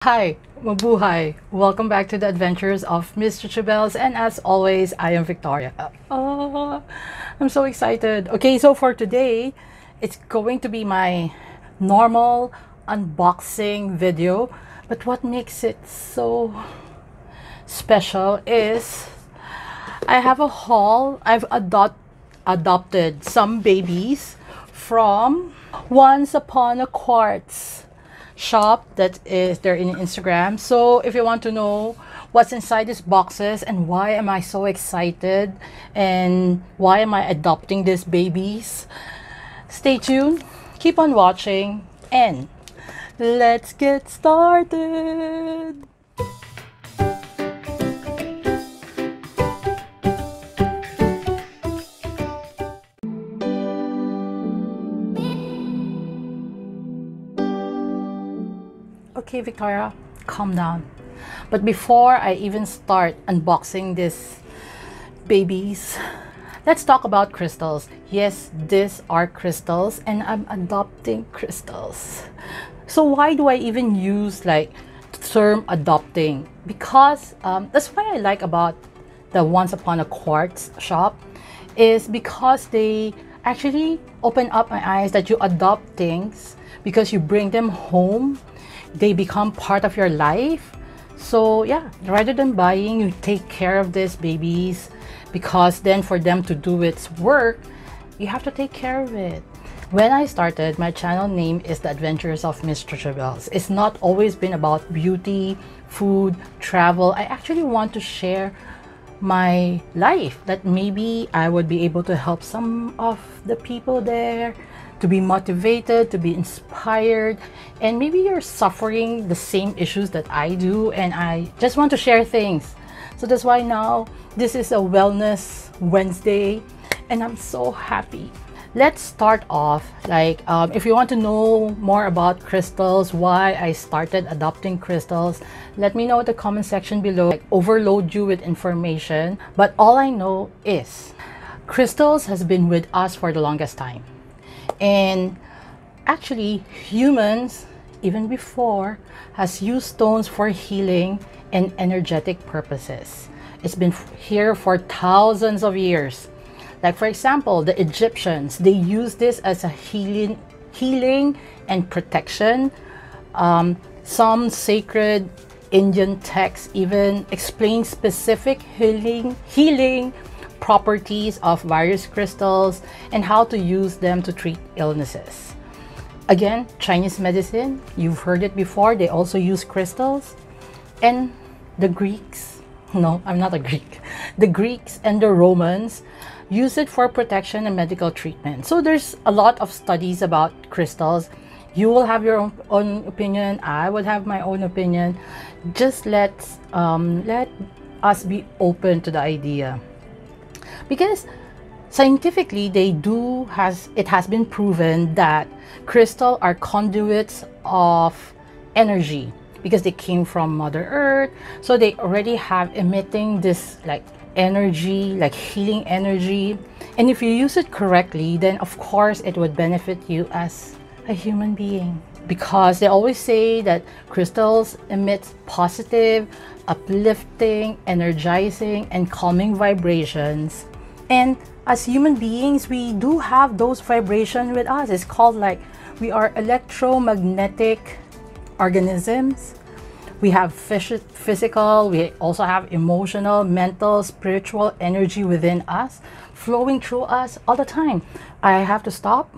Hi, mabuhay! Welcome back to the Adventures of Miss Chuchubells, and as always, I am Victoria. I'm so excited. Okay, so for today, it's going to be my normal unboxing video, but what makes it so special is I have a haul. I've adopted some babies from Once Upon a Quartz shop that is there in Instagram. So if you want to know what's inside these boxes and why am I so excited and why am I adopting these babies, stay tuned, keep on watching, and let's get started. Okay, Victoria, calm down. But before I even start unboxing these babies, let's talk about crystals. Yes, these are crystals and I'm adopting crystals. So why do I even use like the term adopting? Because that's what I like about the Once Upon a Quartz shop is because they actually open up my eyes that you adopt things because you bring them home. They become part of your life. So yeah, rather than buying, you take care of these babies, because then for them to do its work, you have to take care of it. When I started, my channel name is The Adventures of Miss Chuchubells. It's not always been about beauty, food, travel. I actually want to share my life, that maybe I would be able to help some of the people there to be motivated, to be inspired, and maybe you're suffering the same issues that I do and I just want to share things. So that's why now this is a Wellness Wednesday and I'm so happy. Let's start off like if you want to know more about crystals, why I started adopting crystals, let me know in the comment section below. Like, overload you with information, but all I know is crystals has been with us for the longest time. And actually humans, even before, has used stones for healing and energetic purposes. It's been here for thousands of years. Like for example, the Egyptians, they used this as a healing and protection. Some sacred Indian texts even explain specific healing properties of various crystals and how to use them to treat illnesses. Again, Chinese medicine, you've heard it before, they also use crystals. And the Greeks, no, I'm not a Greek. The Greeks and the Romans use it for protection and medical treatment. So there's a lot of studies about crystals. You will have your own opinion, I would have my own opinion. Just let us be open to the idea. Because scientifically it has been proven that crystals are conduits of energy because they came from Mother Earth. So they already have emitting this like energy, like healing energy. And if you use it correctly, then of course it would benefit you as a human being. Because they always say that crystals emit positive, uplifting, energizing, and calming vibrations. And as human beings, we do have those vibrations with us. It's called like we are electromagnetic organisms. We have physical, we also have emotional, mental, spiritual energy within us, flowing through us all the time. I have to stop.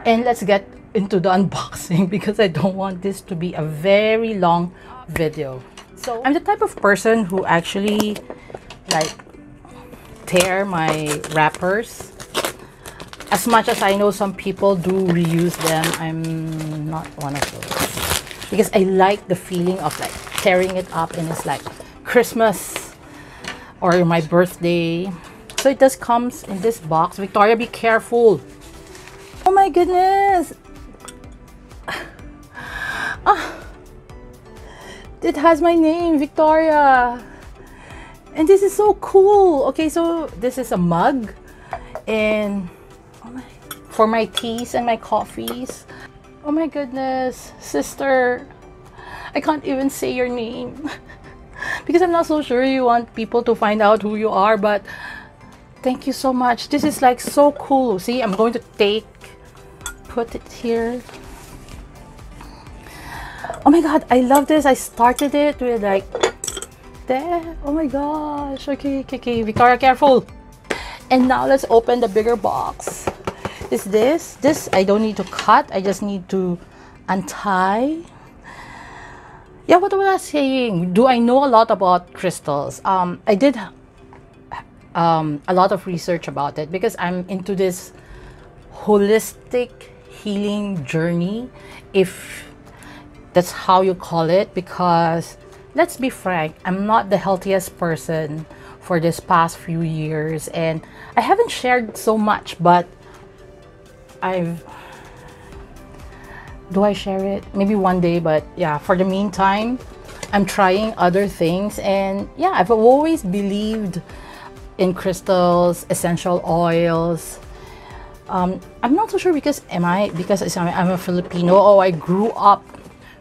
And let's get into the unboxing because I don't want this to be a very long video. So I'm the type of person who actually like tear my wrappers. As much as I know some people do reuse them, I'm not one of those. Because I like the feeling of like tearing it up and it's like Christmas or my birthday. So it just comes in this box. Victoria, be careful. Oh my goodness. It has my name, Victoria. And this is so cool. Okay, so this is a mug and for my teas and my coffees. Oh my goodness, sister, I can't even say your name because I'm not so sure you want people to find out who you are, but thank you so much. This is like so cool. See, I'm going to put it here. Oh my god, I love this. I started it with like that. Oh my gosh. Okay, Victoria, careful. And now let's open the bigger box. Is this I don't need to cut, I just need to untie. Yeah, what was I saying? Do I know a lot about crystals? I did a lot of research about it because I'm into this holistic healing journey, if that's how you call it, because let's be frank, I'm not the healthiest person for this past few years, and I haven't shared so much, but do I share it? Maybe one day, but yeah, for the meantime, I'm trying other things, and yeah, I've always believed in crystals, essential oils. I'm not so sure because I'm a Filipino. Oh, I grew up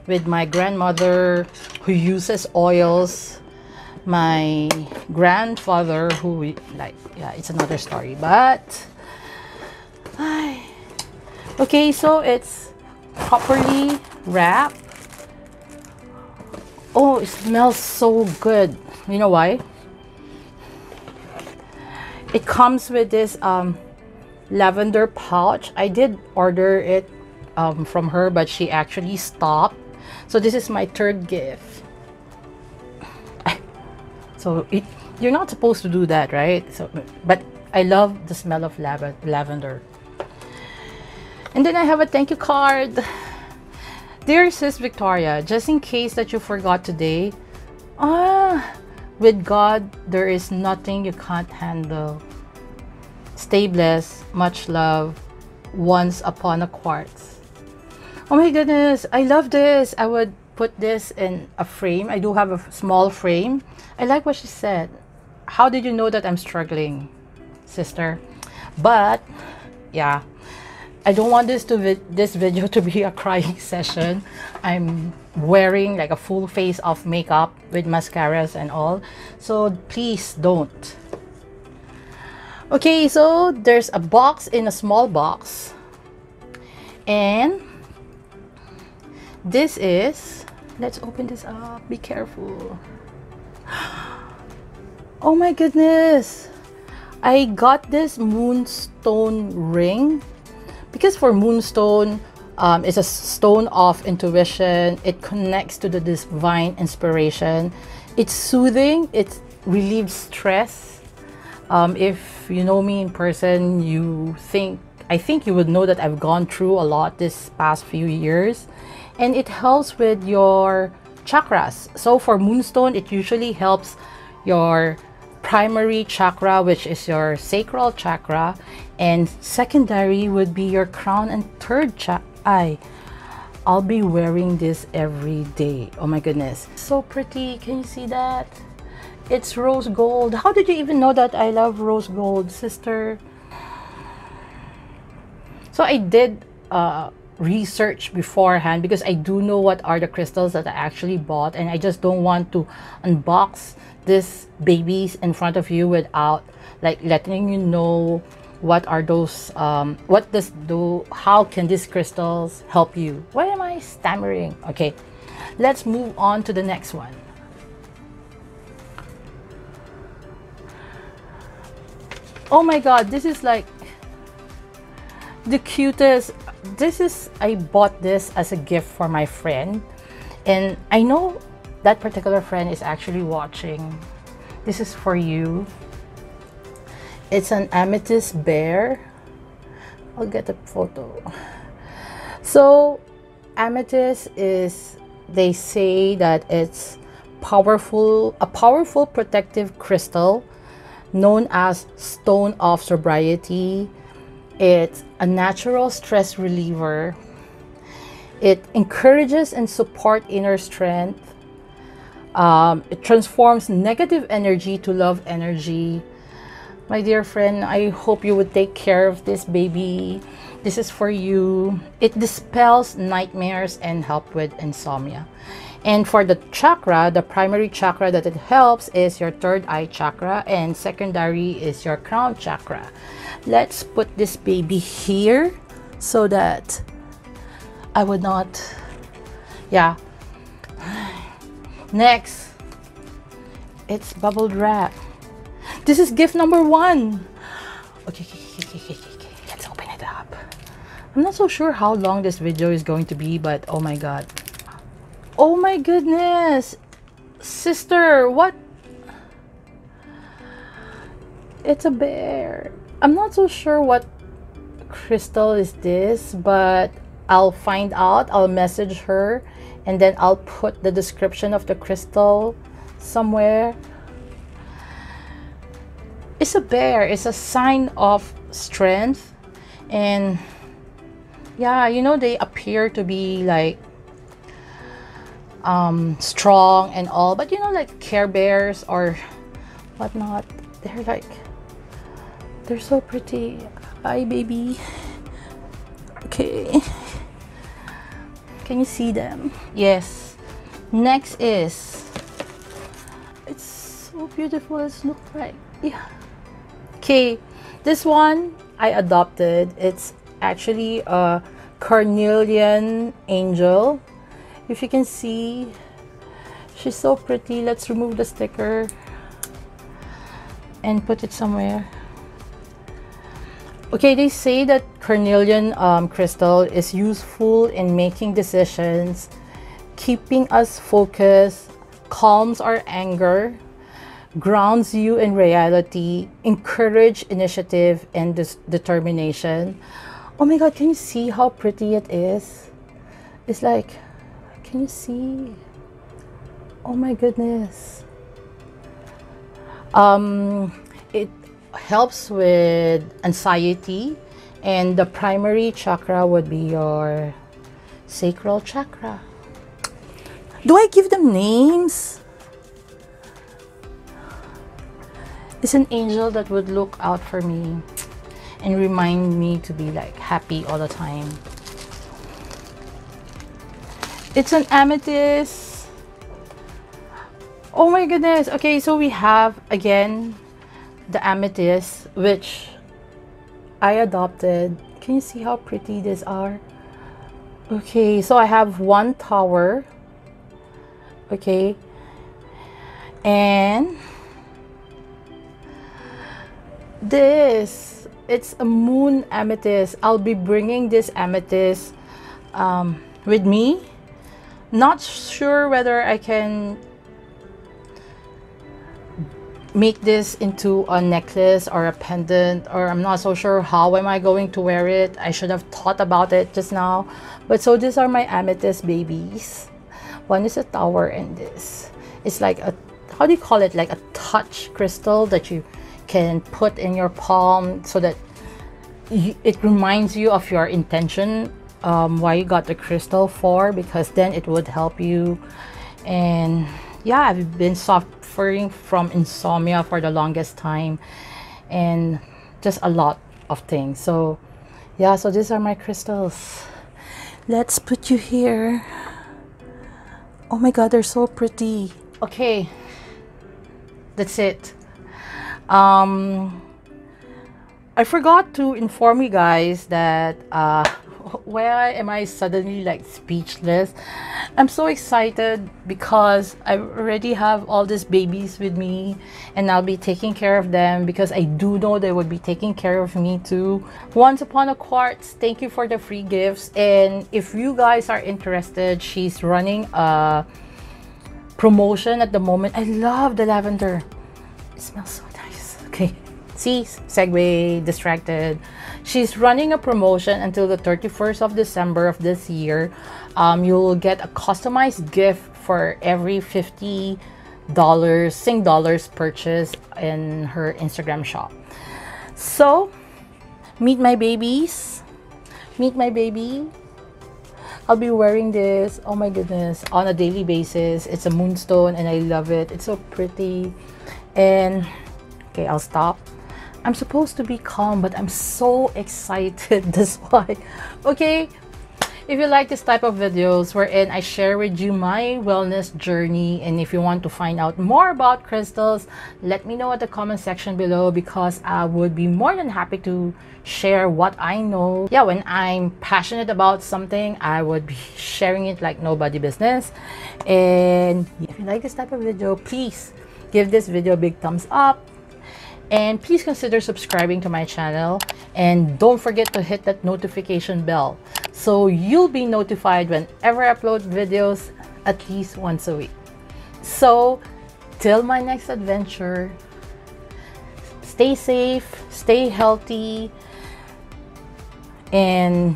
with my grandmother who uses oils, my grandfather who yeah, it's another story, but okay, so it's properly wrapped. Oh, it smells so good. You know why? It comes with this lavender pouch. I did order it from her, but she actually stopped. So this is my third gift. So you're not supposed to do that, right? So, but I love the smell of lavender. And then I have a thank you card. Dear Sis Victoria, just in case that you forgot today, with God, there is nothing you can't handle. Stay blessed. Much love. Once upon a Quartz. Oh my goodness, I love this. I would put this in a frame. I do have a small frame. I like what she said. How did you know that I'm struggling, sister? But yeah, I don't want this video to be a crying session. I'm wearing like a full face of makeup with mascaras and all, so please don't. Okay, so there's a box in a small box, and this is, let's open this up, be careful. Oh my goodness, I got this moonstone ring because for moonstone, it's a stone of intuition. It connects to the divine inspiration. It's soothing. It relieves stress. If you know me in person, I think you would know that I've gone through a lot this past few years, and it helps with your chakras. So for moonstone, it usually helps your primary chakra, which is your sacral chakra, and secondary would be your crown and third chakra. I'll be wearing this every day. Oh my goodness, so pretty. Can you see that? It's rose gold. How did you even know that I love rose gold, sister? So I did research beforehand because I do know what are the crystals that I actually bought, and I just don't want to unbox these babies in front of you without like letting you know what are those, what does do, how can these crystals help you. Why am I stammering? Okay, let's move on to the next one. Oh my god, this is like the cutest. I bought this as a gift for my friend, and I know that particular friend is actually watching. This is for you. It's an amethyst bear. I'll get a photo. So amethyst is, they say that it's a powerful protective crystal known as stone of sobriety. It's a natural stress reliever. It encourages and supports inner strength. It transforms negative energy to love energy. My dear friend, I hope you would take care of this baby. This is for you. It dispels nightmares and help with insomnia. And for the chakra, the primary chakra that it helps is your third eye chakra, and secondary is your crown chakra. Let's put this baby here so that I would not, yeah. Next, it's bubble wrap. This is gift number 1. Okay, let's open it up. I'm not so sure how long this video is going to be, but oh my god. Oh my goodness, sister, what? It's a bear. I'm not so sure what crystal is this, but I'll find out. I'll message her, and then I'll put the description of the crystal somewhere. It's a bear. It's a sign of strength, and yeah, you know, they appear to be like strong and all, but you know, like Care Bears or whatnot, they're so pretty. Hi baby. Okay, can you see them? Yes. Next is, it's so beautiful. It's look like, yeah. Okay, this one I adopted. It's actually a Carnelian angel. If you can see, she's so pretty. Let's remove the sticker and put it somewhere. Okay, they say that carnelian crystal is useful in making decisions, keeping us focused, calms our anger, grounds you in reality, encourage initiative and determination. Oh my god, can you see how pretty it is? It's like, can you see? Oh my goodness. It helps with anxiety, and the primary chakra would be your sacral chakra. Do I give them names? It's an angel that would look out for me and remind me to be like happy all the time. It's an amethyst. Oh my goodness. Okay, so we have again the amethyst, which I adopted. Can you see how pretty these are? Okay, so I have one tower. Okay, and this, it's a moon amethyst. I'll be bringing this amethyst with me. Not sure whether I can make this into a necklace or a pendant, or I'm not so sure how am I going to wear it. I should have thought about it just now. But so these are my amethyst babies. One is a tower, and this it's like a, how do you call it, like a touch crystal that you can put in your palm so that it reminds you of your intention, why you got the crystal for, because then it would help you. And yeah, I've been suffering from insomnia for the longest time, and just a lot of things. So yeah, so these are my crystals. Let's put you here. Oh my god, they're so pretty. Okay, that's it. I forgot to inform you guys that why am I suddenly like speechless? I'm so excited because I already have all these babies with me, and I'll be taking care of them because I do know they would be taking care of me too. Once Upon a Quartz, thank you for the free gifts. And if you guys are interested, she's running a promotion at the moment. I love the lavender. It smells so nice. Okay, see, segue, distracted. She's running a promotion until the 31st of December of this year. You'll get a customized gift for every $50 Sing dollars purchase in her Instagram shop. So meet my babies. Meet my baby. I'll be wearing this, oh my goodness, on a daily basis. It's a moonstone and I love it. It's so pretty. And okay, I'll stop. I'm supposed to be calm, but I'm so excited. That's why. Okay, if you like this type of videos wherein I share with you my wellness journey, and if you want to find out more about crystals, let me know at the comment section below, because I would be more than happy to share what I know. Yeah, when I'm passionate about something, I would be sharing it like nobody business. And if you like this type of video, please give this video a big thumbs up. And please consider subscribing to my channel, and don't forget to hit that notification bell so you'll be notified whenever I upload videos at least once a week. So till my next adventure, stay safe, stay healthy, and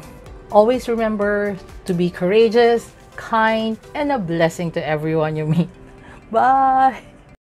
always remember to be courageous, kind, and a blessing to everyone you meet. Bye!